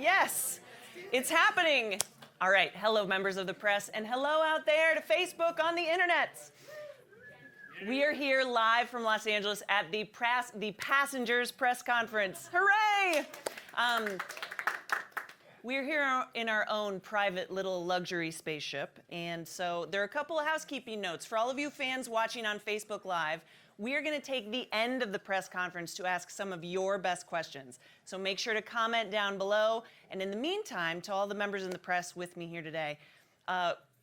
Yes, it's happening. All right, hello, members of the press, and hello out there to Facebook on the internet. We are here live from Los Angeles at the Passengers Press Conference. Hooray! We're here in our own private little luxury spaceship, and so there are a couple of housekeeping notes. For all of you fans watching on Facebook Live, we are going to take the end of the press conference to ask some of your best questions. So make sure to comment down below. And in the meantime, to all the members in the press with me here today,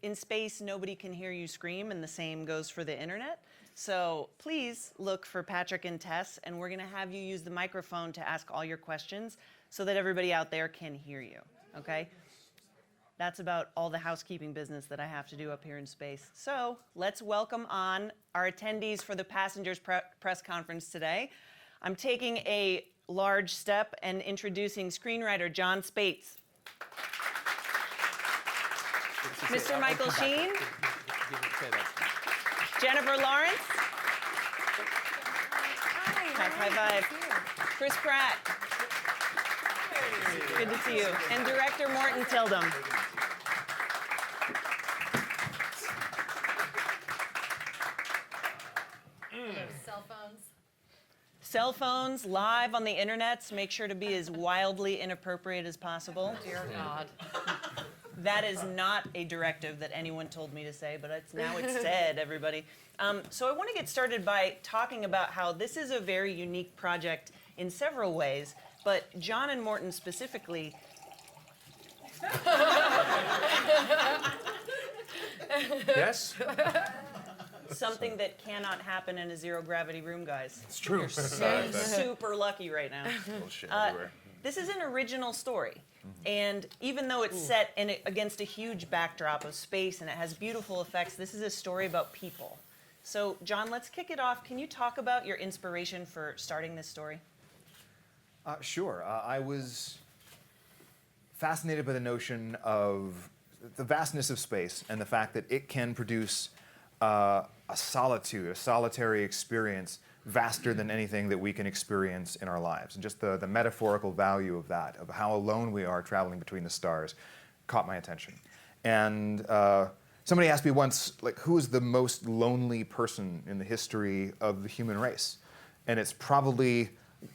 in space, nobody can hear you scream, and the same goes for the internet. So please look for Patrick and Tess, and we're going to have you use the microphone to ask all your questions so that everybody out there can hear you, okay? That's about all the housekeeping business that I have to do up here in space. So let's welcome on our attendees for the Passengers Press Conference today. I'm taking a large step and introducing screenwriter Jon Spaihts. Mr. Michael Sheen. Jennifer Lawrence. High five. Chris Pratt. Good to see you. And director Morten Tyldum. Cell phones. Cell phones, live on the internet. Make sure to be as wildly inappropriate as possible. Dear God. That is not a directive that anyone told me to say, but now it's said, everybody. So I want to get started by talking about how this is a very unique project in several ways, but Jon and Morten specifically. Yes? Something that cannot happen in a zero-gravity room, guys. It's true. You're so super lucky right now. Bullshit everywhere. This is an original story. And even though it's set against a huge backdrop of space and it has beautiful effects, this is a story about people. So, Jon, let's kick it off. Can you talk about your inspiration for starting this story? Sure. I was fascinated by the notion of the vastness of space and the fact that it can produce a solitary experience vaster than anything that we can experience in our lives. And just the metaphorical value of that, of how alone we are traveling between the stars, caught my attention. And somebody asked me once, like, who is the most lonely person in the history of the human race? And it's probably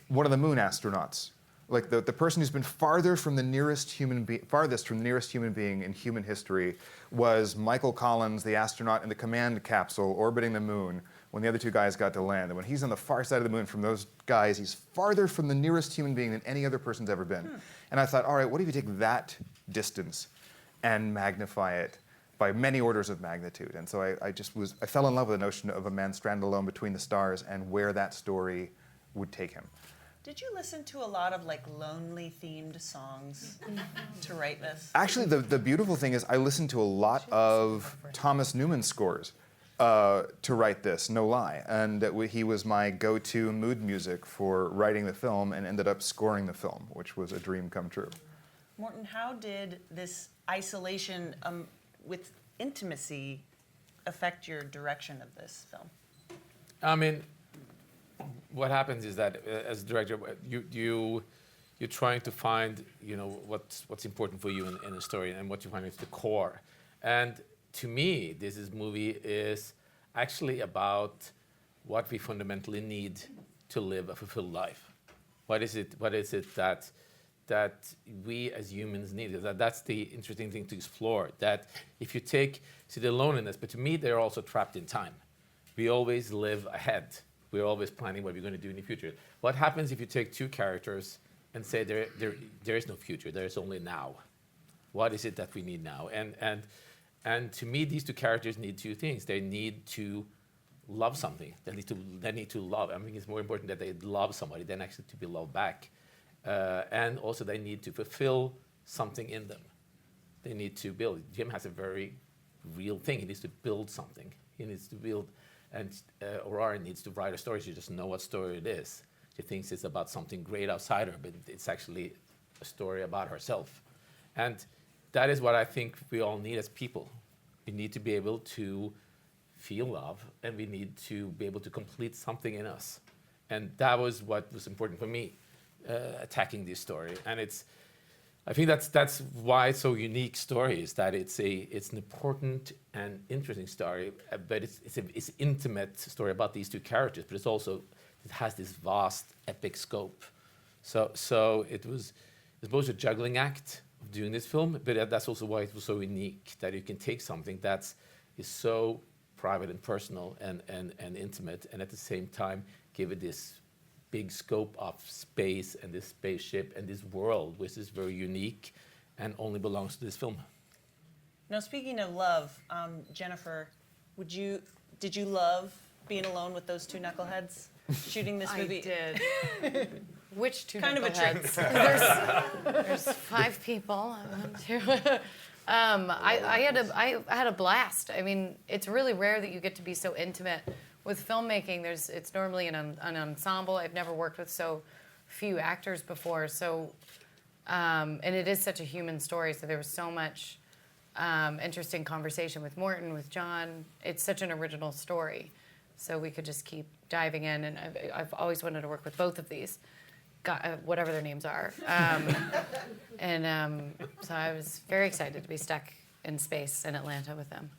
one of the moon astronauts. Like the person who's been farthest from the nearest human being in human history was Michael Collins, the astronaut in the command capsule orbiting the moon when the other two guys got to land. And when he's on the far side of the moon from those guys, he's farther from the nearest human being than any other person's ever been. And I thought, all right, what if you take that distance and magnify it by many orders of magnitude? And so I fell in love with the notion of a man stranded alone between the stars and where that story would take him. Did you listen to a lot of lonely themed songs to write this? Actually, the beautiful thing is I listened to a lot of Thomas Newman scores to write this, no lie. And he was my go-to mood music for writing the film and ended up scoring the film, which was a dream come true. Morten, how did this isolation with intimacy affect your direction of this film? I mean, what happens is that as a director, you're trying to find, what's important for you in a story and what you find is the core. And to me, this movie is actually about what we fundamentally need to live a fulfilled life. What is it that we as humans need? That's the interesting thing to explore. That if you take the loneliness, but to me, they're also trapped in time. We always live ahead. We're always planning what we're going to do in the future. What happens if you take two characters and say there is no future, there is only now? What is it that we need now? And to me, these two characters need two things. They need to love something. They need to love. I mean, it's more important that they love somebody than actually to be loved back. And also they need to fulfill something in them. They need to build. Jim has a very real thing. He needs to build something. He needs to build. And Aurora needs to write a story. She doesn't know what story it is. She thinks it's about something great outside her, but it's actually a story about herself. And that is what I think we all need as people. We need to be able to feel love, and we need to be able to complete something in us. And that was what was important for me, attacking this story. And I think that's why it's so unique story is that it's an important and interesting story, but it's intimate story about these two characters, but it has this vast epic scope. So it's both a juggling act of doing this film, but that's also why it was so unique that you can take something that is so private and personal and intimate, and at the same time give it this big scope of space and this spaceship and this world, which is very unique and only belongs to this film. Now, speaking of love, Jennifer, did you love being alone with those two knuckleheads shooting this movie? I did. Which two Kind of a trick. knuckleheads? There's 5 people. I had a blast. I mean, it's really rare that you get to be so intimate with filmmaking. It's normally an ensemble. I've never worked with so few actors before. So, and it is such a human story. So there was so much interesting conversation with Morten, with Jon. It's such an original story. So we could just keep diving in. And I've always wanted to work with both of these, whatever their names are. So I was very excited to be stuck in space in Atlanta with them.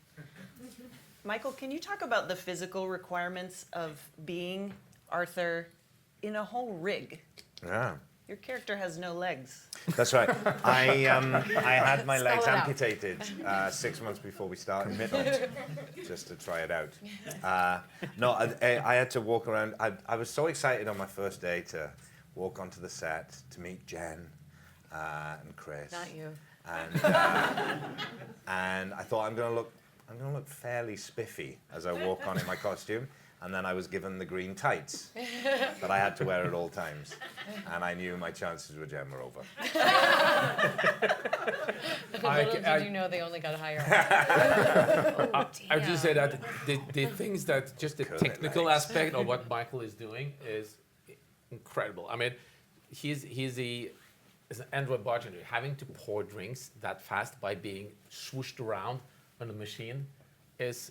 Michael, can you talk about the physical requirements of being Arthur in a whole rig? Yeah. Your character has no legs. That's right. I had my legs Spell it out. amputated 6 months before we started, just to try it out. No, I had to walk around. I was so excited on my first day to walk onto the set to meet Jen and Chris. Not you. And I thought I'm gonna look fairly spiffy as I walk on in my costume. And then I was given the green tights that I had to wear at all times. And I knew my chances with Jen were over. Little did you know they only got higher. I would just say that the things that just the Curly technical legs. aspect of what Michael is doing is incredible. I mean, he's an android bartender having to pour drinks that fast by being swooshed around on a machine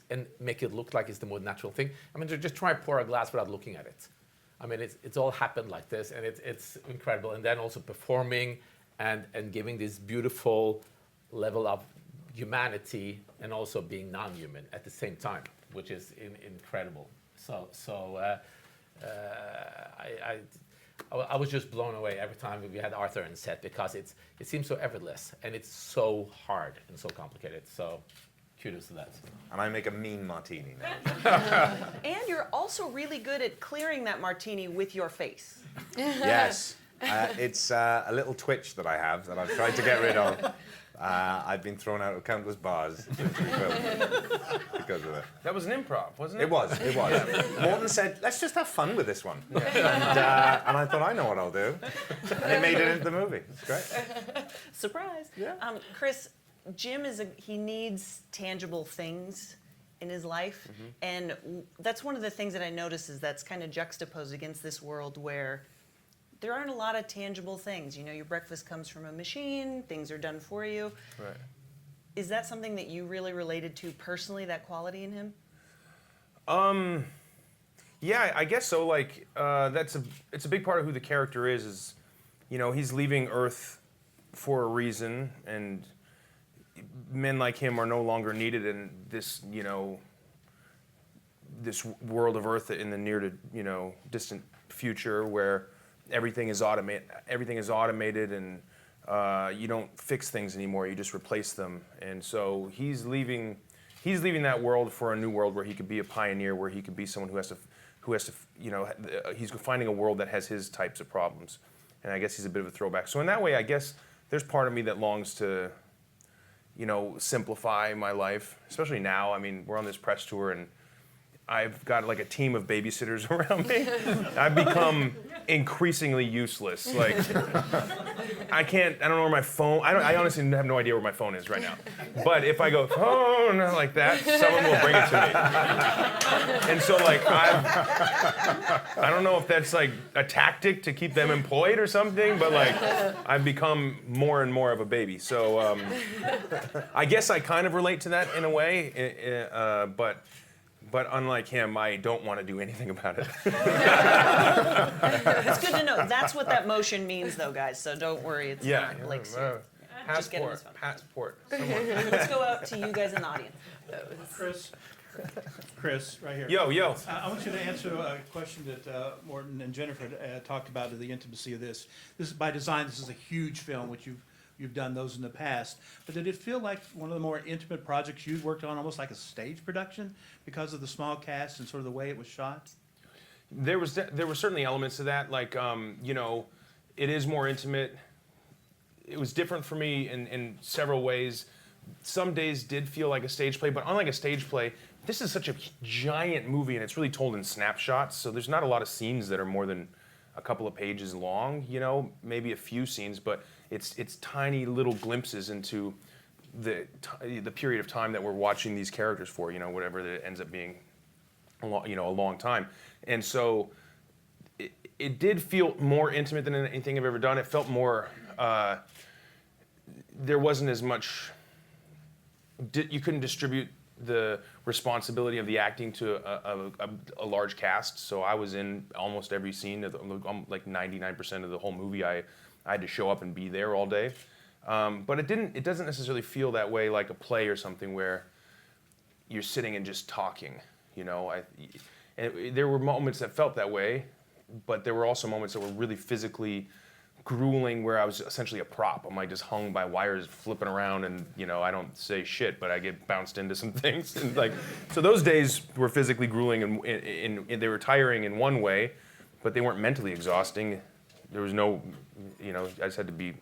and make it look like it's the more natural thing. I mean, just try pour a glass without looking at it. I mean, it's all happened like this, and it's incredible. And then also performing and giving this beautiful level of humanity and also being non-human at the same time, which is incredible. I was just blown away every time we had Arthur on set because it seems so effortless and it's so hard and so complicated. So kudos to that. And I make a mean martini now. And you're also really good at clearing that martini with your face. Yes. It's a little twitch that I have that I've tried to get rid of. I've been thrown out of countless bars since we filmed because of it. That was an improv, wasn't it? It was. Morten said, let's just have fun with this one. And I thought, I know what I'll do. And it made it into the movie. It's great. Surprise. Yeah. Chris, Jim he needs tangible things in his life. And that's one of the things that I notice is that's kind of juxtaposed against this world where there aren't a lot of tangible things. You know, your breakfast comes from a machine, things are done for you. Right. Is that something that you really related to personally, that quality in him? Yeah, I guess so. Like, it's a big part of who the character is, you know, he's leaving Earth for a reason, and men like him are no longer needed in this, you know, this world of Earth in the near to, you know, distant future where everything is automated and you don't fix things anymore, you just replace them. And so he's leaving that world for a new world where he could be a pioneer, where he could be someone who has to, you know, he's finding a world that has his types of problems. And I guess he's a bit of a throwback. So in that way, I guess there's part of me that longs to, you know, simplify my life, especially now. I mean, we're on this press tour and I've got like a team of babysitters around me. I've become increasingly useless. Like, I don't know where my phone, I honestly have no idea where my phone is right now. But if I go, phone, like that, someone will bring it to me. And so like, I don't know if that's like a tactic to keep them employed or something, but like, I've become more and more of a baby. So I guess I kind of relate to that in a way, but But unlike him, I don't want to do anything about it. It's good to know. That's what that motion means, though, guys. So don't worry. It's not like serious. Just get in this phone. Passport. Let's go out to you guys in the audience. Chris, right here. Yo. I want you to answer a question that Morten and Jennifer talked about, the intimacy of this. This is by design. This is a huge film, which you've done those in the past. But did it feel like one of the more intimate projects you'd worked on, almost like a stage production, because of the small cast and sort of the way it was shot? There were certainly elements to that. Like, it is more intimate. It was different for me in several ways. Some days did feel like a stage play, but unlike a stage play, this is such a giant movie, and it's really told in snapshots. So there's not a lot of scenes that are more than a couple of pages long. Maybe a few scenes, but it's tiny little glimpses into the period of time that we're watching these characters for. Whatever that ends up being, a long time. And so it did feel more intimate than anything I've ever done. It felt more. There wasn't as much. You couldn't distribute the responsibility of the acting to a large cast. So I was in almost every scene, like 99% of the whole movie. I had to show up and be there all day. But it doesn't necessarily feel that way like a play or something where you're sitting and just talking. And there were moments that felt that way, but there were also moments that were really physically grueling, where I was essentially a prop. I'm like just hung by wires flipping around, and I don't say shit, but I get bounced into some things. And so those days were physically grueling, and they were tiring in one way, but they weren't mentally exhausting. There was no, I just had to be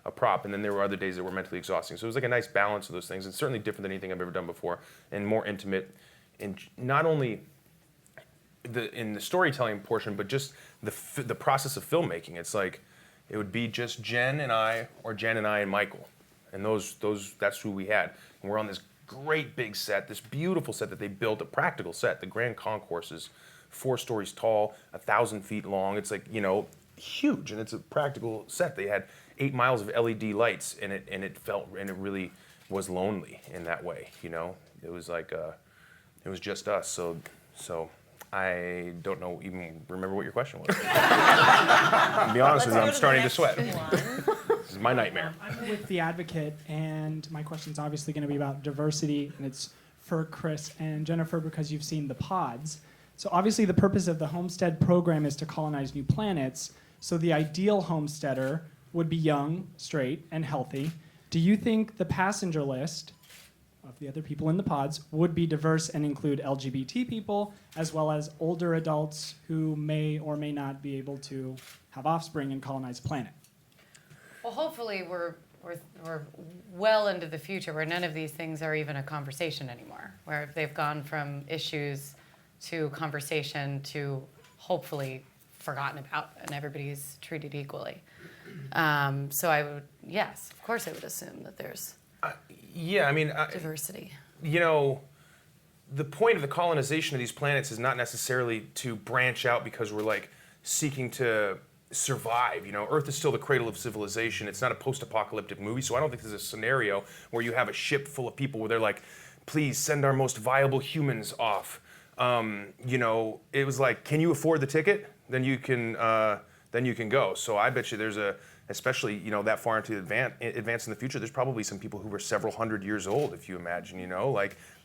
a prop. And then there were other days that were mentally exhausting. So it was like a nice balance of those things, and certainly different than anything I've ever done before, and more intimate, and not only in the storytelling portion, but just the process of filmmaking. It's like, it would be just Jen and I, or Jen and I and Michael. And that's who we had. And we're on this great big set, this beautiful set that they built, a practical set. The Grand Concourse is 4 stories tall, 1,000 feet long. It's like, huge, and it's a practical set. They had 8 miles of LED lights, and it really was lonely in that way, It was like, it was just us, so I don't even remember what your question was. To be honest with you, I'm starting to sweat. This is my nightmare. I'm with The Advocate, and my question's obviously going to be about diversity, and it's for Chris and Jennifer because you've seen the pods. So obviously the purpose of the Homestead program is to colonize new planets, so the ideal homesteader would be young, straight, and healthy. Do you think the passenger list of the other people in the pods would be diverse and include LGBT people, as well as older adults who may or may not be able to have offspring and colonize the planet? Well, hopefully we're well into the future where none of these things are even a conversation anymore, where they've gone from issues to conversation to hopefully forgotten about, and everybody's treated equally. So I would, yes, of course I would assume that there's diversity. The point of the colonization of these planets is not necessarily to branch out because we're seeking to survive. Earth is still the cradle of civilization. It's not a post-apocalyptic movie, so I don't think there's a scenario where you have a ship full of people where they're like, please send our most viable humans off. It was like, can you afford the ticket? Then you can go. So I bet you especially that far into advance in the future, there's probably some people who were several hundred years old, if you imagine,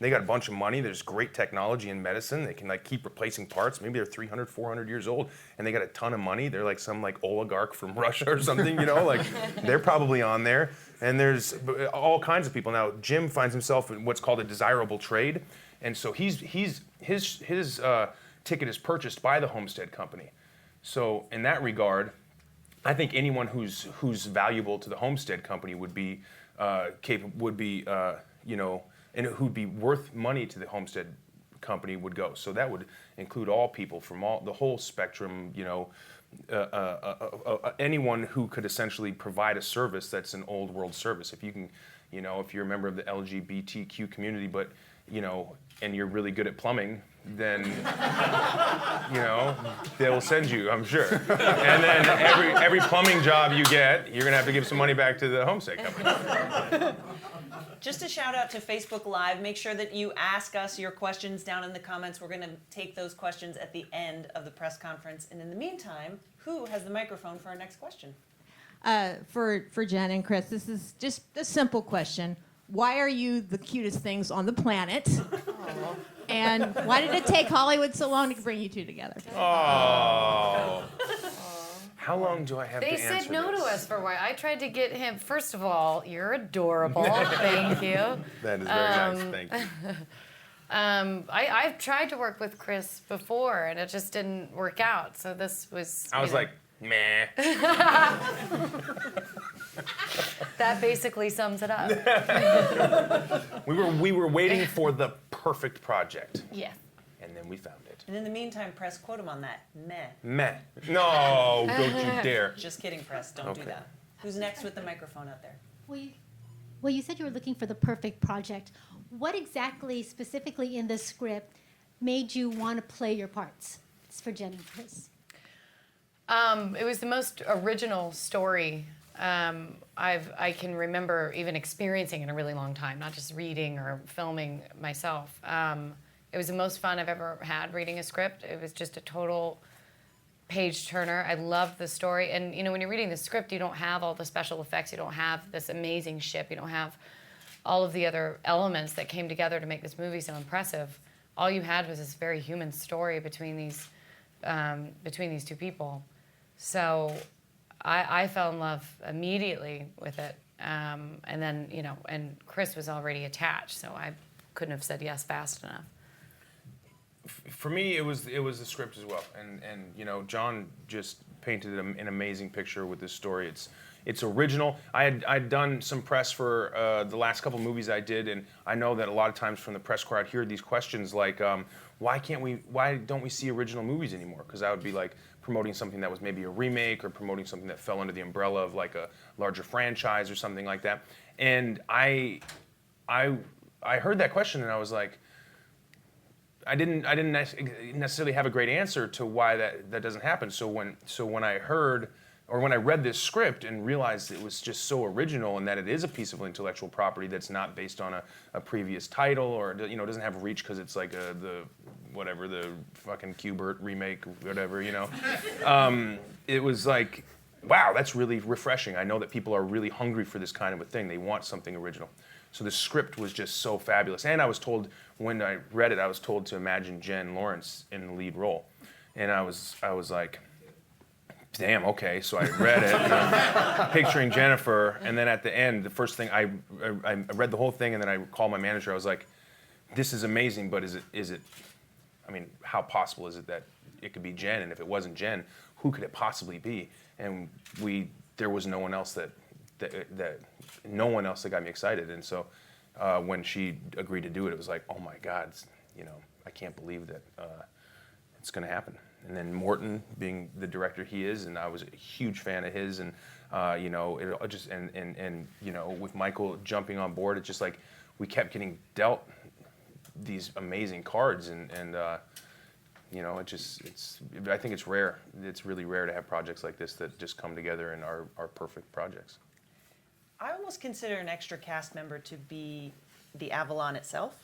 they got a bunch of money, there's great technology in medicine, they can keep replacing parts, maybe they're 300, 400 years old, and they got a ton of money, they're like some oligarch from Russia or something, they're probably on there, and there's all kinds of people. Now, Jim finds himself in what's called a desirable trade, and so his ticket is purchased by the Homestead Company. So in that regard, I think anyone who's valuable to the Homestead Company would be and who'd be worth money to the Homestead Company would go. So that would include all people from the whole spectrum. Anyone who could essentially provide a service that's an old world service. If you can, if you're a member of the LGBTQ community, but and you're really good at plumbing, then they'll send you, I'm sure. And then every plumbing job you get, you're gonna have to give some money back to the Homestead Company. Just a shout out to Facebook Live. Make sure that you ask us your questions down in the comments. We're going to take those questions at the end of the press conference. And in the meantime, who has the microphone for our next question? For Jen and Chris, this is just a simple question. Why are you the cutest things on the planet? And why did it take Hollywood so long to bring you two together? Oh. How long do I have They to answer said no this? to us for a while. I tried to get him. First of all, you're adorable. Thank you. That is very nice. Thank you. I've tried to work with Chris before, and it just didn't work out. So this was. I was like, meh. That basically sums it up. We were waiting for the perfect project, Yeah. and then we found it. And in the meantime, Press, quote him on that. Meh. Meh. No, don't you dare. Just kidding, Press. Don't do Okay. that. Who's next with the microphone out there? Well, you said you were looking for the perfect project. What exactly, specifically in the script, made you want to play your parts? It's for Jen and Chris. It was the most original story I can remember even experiencing in a really long time, not just reading or filming myself. It was the most fun I've ever had reading a script. It was just a total page turner. I loved the story. And, you know, when you're reading the script, you don't have all the special effects. You don't have this amazing ship. You don't have all of the other elements that came together to make this movie so impressive. All you had was this very human story between these two people. So I fell in love immediately with it. And then, you know, and Chris was already attached, so I couldn't have said yes fast enough. For me, it was the script as well, and you know, Jon just painted an amazing picture with this story. It's original. I'd done some press for the last couple movies I did, and I know that a lot of times from the press corps I'd hear these questions like, why don't we see original movies anymore? Because I would be like promoting something that was maybe a remake or promoting something that fell under the umbrella of like a larger franchise or something like that. And I heard that question and I was like, I didn't necessarily have a great answer to why that doesn't happen. So when I heard or when I read this script and realized it was just so original and that it is a piece of intellectual property that's not based on a previous title or, you know, doesn't have reach because it's like the fucking Q*bert remake, whatever, you know. It was like, wow, that's really refreshing. I know that people are really hungry for this kind of a thing. They want something original. So the script was just so fabulous. And I was told, when I read it, I was told to imagine Jen Lawrence in the lead role. And I was like, damn, okay. So I read it, and I'm picturing Jennifer, and then at the end, the first thing, I read the whole thing, and then I called my manager. I was like, this is amazing, but is it, I mean, how possible is it that it could be Jen? And if it wasn't Jen, who could it possibly be? And there was no one else that got me excited. And so when she agreed to do it, it was like, oh my God, you know, I can't believe that it's going to happen. And then Morten, being the director he is, and I was a huge fan of his, and you know, it just and you know, with Michael jumping on board, it's just like we kept getting dealt these amazing cards, and you know, I think it's rare. It's really rare to have projects like this that just come together and are perfect projects. I almost consider an extra cast member to be the Avalon itself.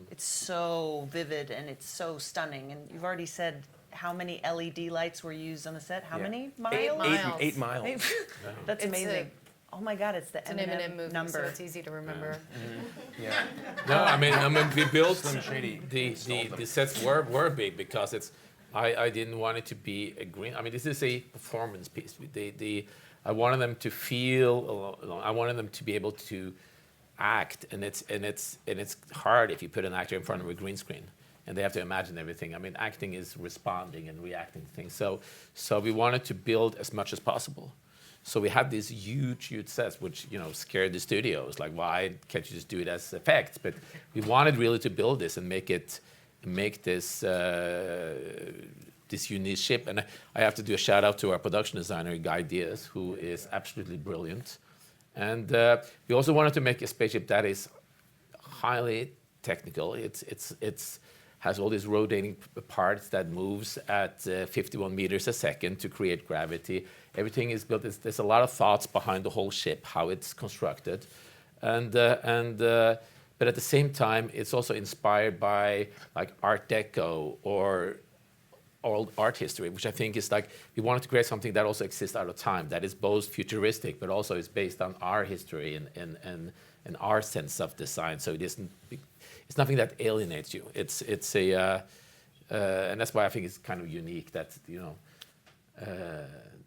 It's so vivid and it's so stunning. And you've already said how many LED lights were used on the set. How Yeah. many miles? 8 miles. 8 miles. That's It's amazing. Oh my God, it's the It's an M&M M&M movie, number. so it's easy to remember. Yeah. No, I mean, we built Slim Shady stole them. the sets were big because I didn't want it to be a green. I mean, this is a performance piece. I wanted them to feel. I wanted them to be able to act, and it's hard if you put an actor in front of a green screen, and they have to imagine everything. I mean, acting is responding and reacting to things. So we wanted to build as much as possible. So we had these huge sets, which, you know, scared the studios. Like, why can't you just do it as effects? But we wanted really to build this and make this unique ship. And I have to do a shout out to our production designer, Guy Diaz, who is absolutely brilliant. And we also wanted to make a spaceship that is highly technical. It's has all these rotating parts that moves at 51 meters a second to create gravity. Everything is built. There's a lot of thoughts behind the whole ship, how it's constructed. But at the same time, it's also inspired by like Art Deco or old art history, which I think is like we wanted to create something that also exists out of time, that is both futuristic but also is based on our history and our sense of design. So it's nothing that alienates you. It's a and that's why I think it's kind of unique that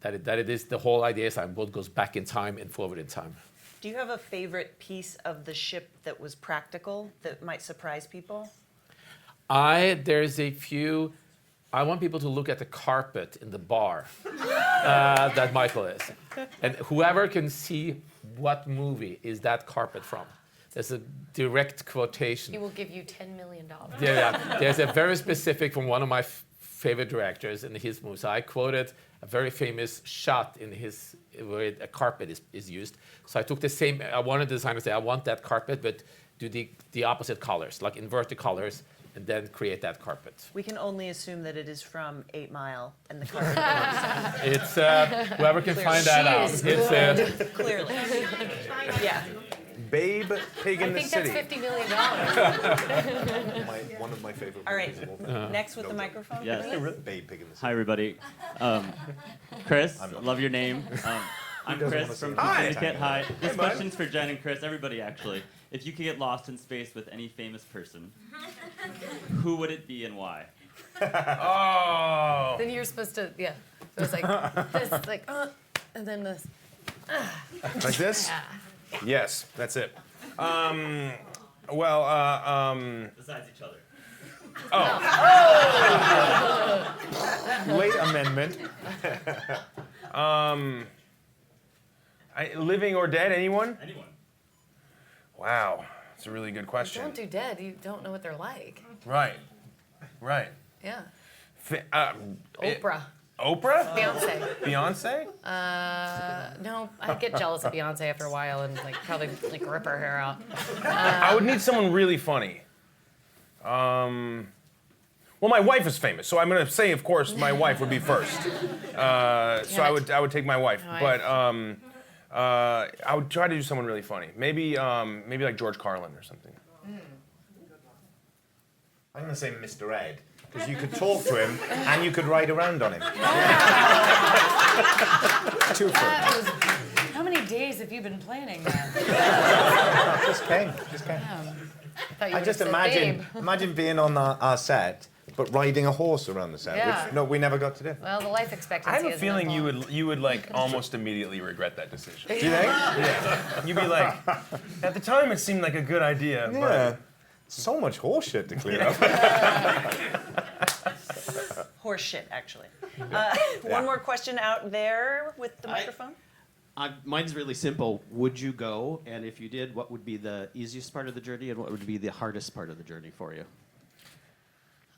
that it is the whole idea is that both goes back in time and forward in time. Do you have a favorite piece of the ship that was practical that might surprise people? There's a few. I want people to look at the carpet in the bar that Michael is. And whoever can see what movie is that carpet from. There's a direct quotation. He will give you $10 million. Yeah. There's a very specific from one of my favorite directors in his movie. So I quoted a very famous shot in his where a carpet is used. So I took the same. I wanted the designer to say, I want that carpet, but do the opposite colors, like invert the colors, and then create that carpet. We can only assume that it is from 8 Mile and the carpet. It's whoever can find that out. It's Clearly. Yeah. Babe Pig in I the think City. that's $50 million. One of my favorite All right. movies of all time. Next with the microphone. Yes. please. Babe Pig in the City. Hi, everybody. Chris, I'm not- love your name. I'm doesn't Chris wanna from say that? Syndicate. Hi. This bud. question's for Jen and Chris, everybody actually. If you could get lost in space with any famous person, who would it be and why? Oh. Then you're supposed to, yeah. So it's like this, like, and then this. Like this? Yeah. Yes, that's it. Besides each other. Late amendment. Living or dead, anyone? Anyone. Wow, that's a really good question. Don't do dead. You don't know what they're like. Right. Yeah. Oprah. Oprah? Beyonce. Beyonce? No, I get jealous of Beyonce after a while and like probably like rip her hair out. I would need someone really funny. Well, my wife is famous, so I'm gonna say, of course, my wife would be first. So I would take my wife, but I would try to do someone really funny. Maybe like George Carlin or something. I'm going to say Mr. Ed, because you could talk to him and you could ride around on him. Two for How many days have you been planning that? Just came. I just imagine being on our set, but riding a horse around the set, Yeah. which no, we never got to do. Well, the life expectancy. I have a isn't feeling as long. you would like almost immediately regret that decision. Do you think? Yeah. You'd be like, at the time it seemed like a good idea, Yeah. So much horse shit to clear up. Horse shit, actually. One more question out there with the microphone. Mine's really simple. Would you go? And if you did, what would be the easiest part of the journey and what would be the hardest part of the journey for you?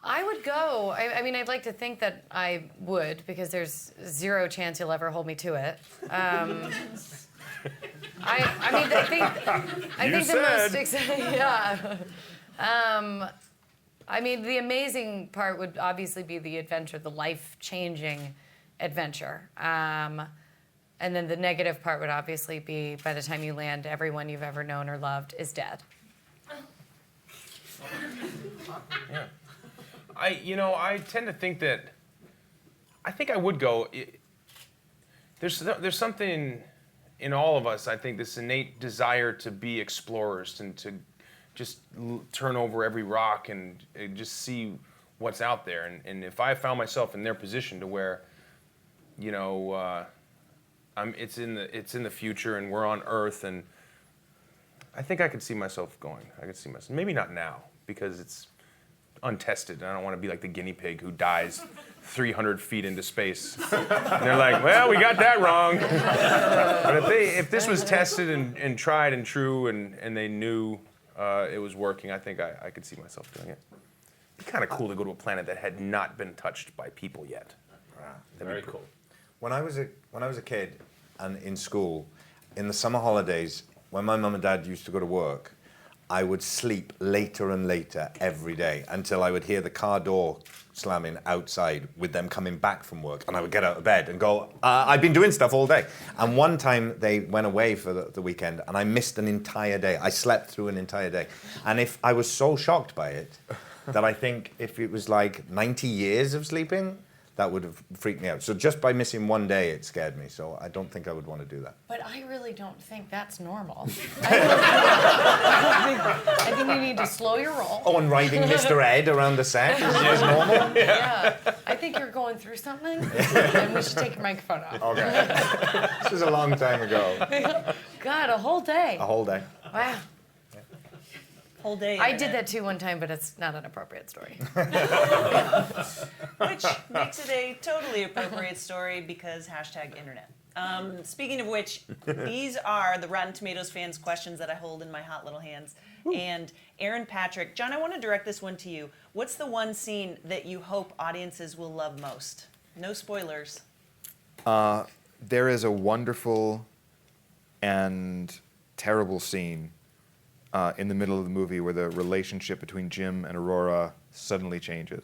I would go. I mean, I'd like to think that I would because there's zero chance you'll ever hold me to it. I mean, I think the most exciting. Yeah. I mean, the amazing part would obviously be the adventure, the life-changing adventure. And then the negative part would obviously be by the time you land, everyone you've ever known or loved is dead. Yeah. I tend to think that I think I would go. There's something in all of us, I think, this innate desire to be explorers and to just turn over every rock and just see what's out there. And if I found myself in their position to where, it's in the future and we're on Earth, and I think I could see myself going. I could see myself, maybe not now because it's untested, and I don't want to be like the guinea pig who dies 300 feet into space. And they're like, well, we got that wrong. But if this was tested and tried and true, and they knew it was working, I think I could see myself doing it. It'd be kind of cool to go to a planet that had not been touched by people yet. very cool. When I was a kid and in school, in the summer holidays, when my mum and dad used to go to work, I would sleep later and later every day until I would hear the car door slamming outside with them coming back from work, and I would get out of bed and go, I've been doing stuff all day. And one time they went away for the weekend, and I missed an entire day. I slept through an entire day. And if I was so shocked by it that I think if it was like 90 years of sleeping, that would have freaked me out. So just by missing one day, it scared me. So I don't think I would want to do that. But I really don't think that's normal. I think you need to slow your roll. Oh, and riding Mr. Ed around the set is just normal? Yeah. I think you're going through something, and we should take your microphone off. Okay. This was a long time ago. God, a whole day. A whole day. Wow. Whole day. I did that too one time, but it's not an appropriate story. Which makes it a totally appropriate story because #internet. Speaking of which, these are the Rotten Tomatoes fans' questions that I hold in my hot little hands. And Aaron Patrick, John, I want to direct this one to you. What's the one scene that you hope audiences will love most? No spoilers. There is a wonderful and terrible scene in the middle of the movie where the relationship between Jim and Aurora suddenly changes.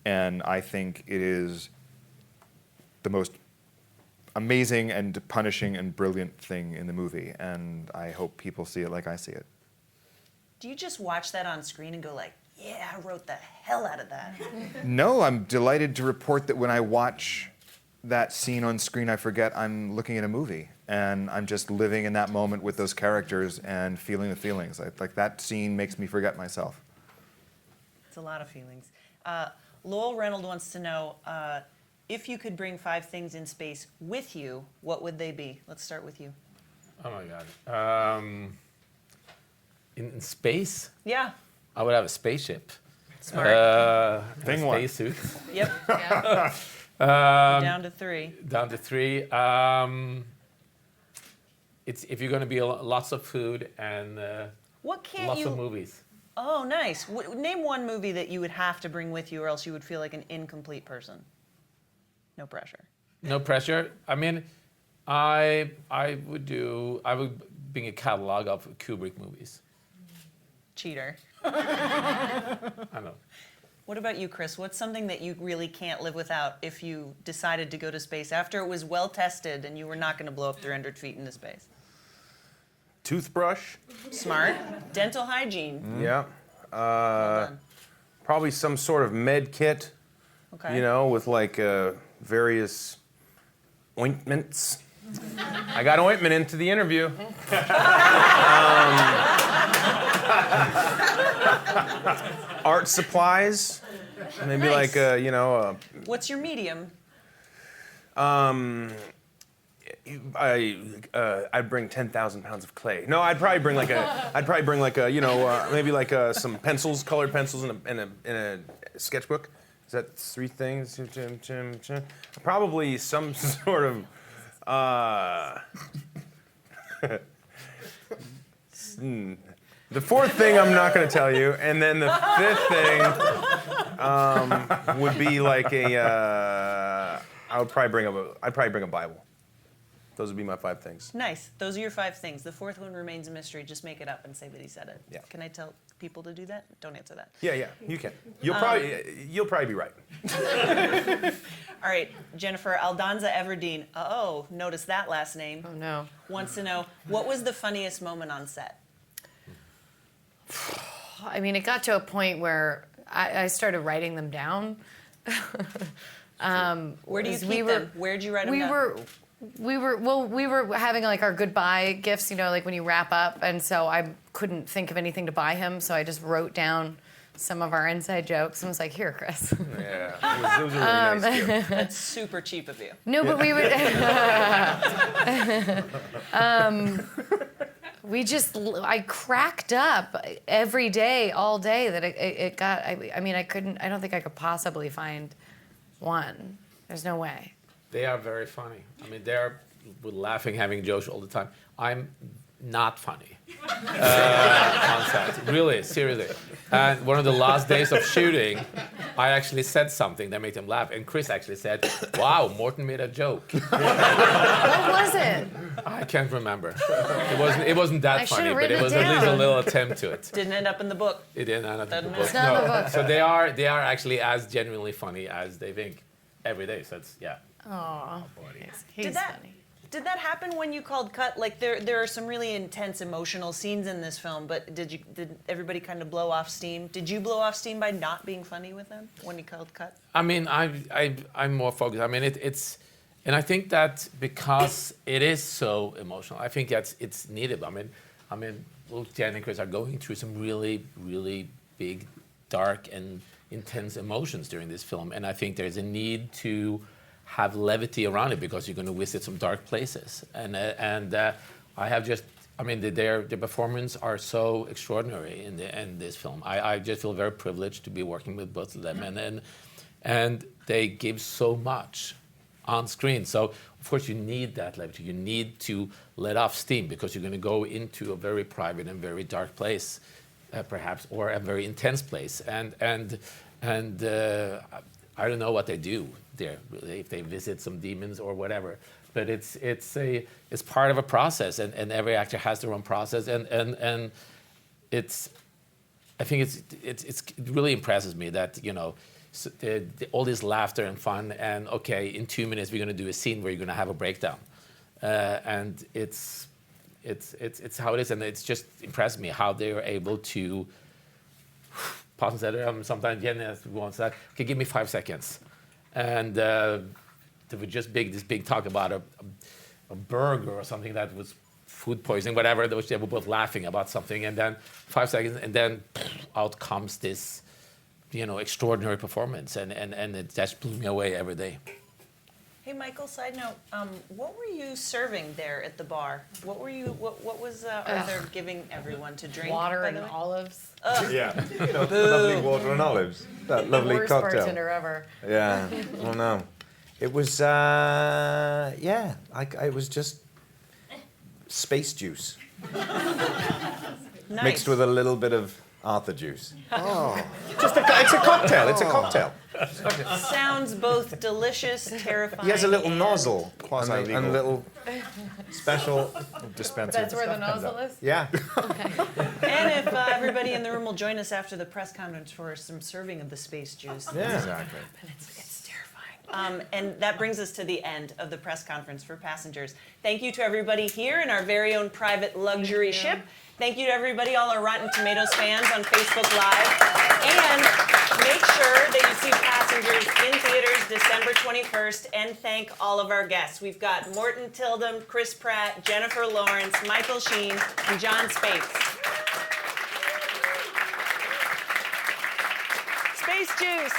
And I think it is the most amazing and punishing and brilliant thing in the movie. And I hope people see it like I see it. Do you just watch that on screen and go like, yeah, I wrote the hell out of that? No, I'm delighted to report that when I watch that scene on screen, I forget I'm looking at a movie. And I'm just living in that moment with those characters and feeling the feelings. Like that scene makes me forget myself. It's a lot of feelings. Lowell Reynolds wants to know, if you could bring 5 things in space with you, what would they be? Let's start with you. Oh my God. In space, Yeah. I would have a spaceship. Smart. A Thing one. spacesuit. Yep. Yeah. Down to 3. Down to 3. It's if you're going to be lots of food and What can't lots you? of movies. Oh, nice. Name one movie that you would have to bring with you, or else you would feel like an incomplete person. No pressure. No pressure. I mean, I would bring a catalog of Kubrick movies. Cheater. I know. What about you, Chris? What's something that you really can't live without if you decided to go to space after it was well tested and you were not going to blow up 300 feet into space? Toothbrush. Smart. Dental hygiene. Yeah. Well done. Probably some sort of med kit. Okay. You know, with like various ointments. I got ointment into the interview. Art supplies. Maybe Nice. like you know. What's your medium? I'd bring 10,000 pounds of clay. No, I'd probably bring like a you know maybe like some pencils, colored pencils, in a sketchbook. Is that 3 things? Probably some sort of. The 4th thing I'm not going to tell you, and then the 5th thing would be like I'd probably bring a Bible. Those would be my 5 things. Nice. Those are your 5 things. The 4th one remains a mystery. Just make it up and say that he said it. Yeah. Can I tell people to do that? Don't answer that. Yeah, you can. You'll probably be right. All right, Jennifer Aldonza Everdeen. Oh, notice that last name. Oh no. Wants to know, what was the funniest moment on set? I mean, it got to a point where I started writing them down. Where do you as keep them? Where'd you write them down? We were having like our goodbye gifts, you know, like when you wrap up, and so I couldn't think of anything to buy him, so I just wrote down some of our inside jokes and was like, "Here, Chris." Yeah, it was a really nice gift. That's super cheap of you. No, but we would. I cracked up every day, all day. That it got. I mean, I don't think I could possibly find one. There's no way. They are very funny. I mean, we're laughing, having jokes all the time. I'm not funny on set. Really, seriously. And one of the last days of shooting, I actually said something that made him laugh, and Chris actually said, "Wow, Morten made a joke." What was it? I can't remember. It wasn't that I funny, should've but it written was it at least a down. little attempt to it. Didn't end up in the book. It didn't end up in the book. It's not in the book. So they are actually as genuinely funny as they think every day. So it's Aw, he's Did that funny. did that happen when you called cut? Like there are some really intense emotional scenes in this film, but did everybody kind of blow off steam? Did you blow off steam by not being funny with them when you called cut? I mean, I'm more focused. I mean, it's, and I think that because it is so emotional, I think it's needed. I mean, both Jen and Chris are going through some really, really big, dark, and intense emotions during this film, and I think there's a need to have levity around it because you're going to visit some dark places, and I have just. I mean, their performances are so extraordinary in this film. I just feel very privileged to be working with both of them, and they give so much on screen. So of course you need that levity. You need to let off steam because you're going to go into a very private and very dark place, perhaps, or a very intense place. And I don't know what they do there, really, if they visit some demons or whatever. But it's part of a process, and every actor has their own process, and it's, I think it really impresses me that, you know, all this laughter and fun, and okay, in 2 minutes we're going to do a scene where you're going to have a breakdown, and it's how it is, and it's just impressed me how they are able to pause and say, sometimes Jenny wants that, okay, give me 5 seconds, and there was just this big talk about a burger or something that was food poisoning, whatever, which they were both laughing about something, and then 5 seconds, and then out comes this, you know, extraordinary performance, and it just blew me away every day. Hey, Michael, side note, what were you serving there at the bar? What was Arthur giving everyone to drink? Water by and the way? olives. Yeah, you know, lovely water and olives. That lovely Worst cocktail. bartender ever. Yeah. Oh no. It was it was just space juice Nice. mixed with a little bit of Arthur juice. Oh. It's a cocktail. It's a cocktail. Sounds both delicious, terrifying. He has a little and nozzle Quasi-legal. and a little special dispenser. That's where the nozzle is? Yeah. And if everybody in the room will join us after the press conference for some serving of the space juice. Yeah. Exactly. It's terrifying. And that brings us to the end of the press conference for passengers. Thank you to everybody here in our very own private luxury ship. Thank you to everybody, all our Rotten Tomatoes fans on Facebook Live. And make sure that you see Passengers in theaters December 21st, and thank all of our guests. We've got Morten Tyldum, Chris Pratt, Jennifer Lawrence, Michael Sheen, and Jon Spaihts. Space Juice!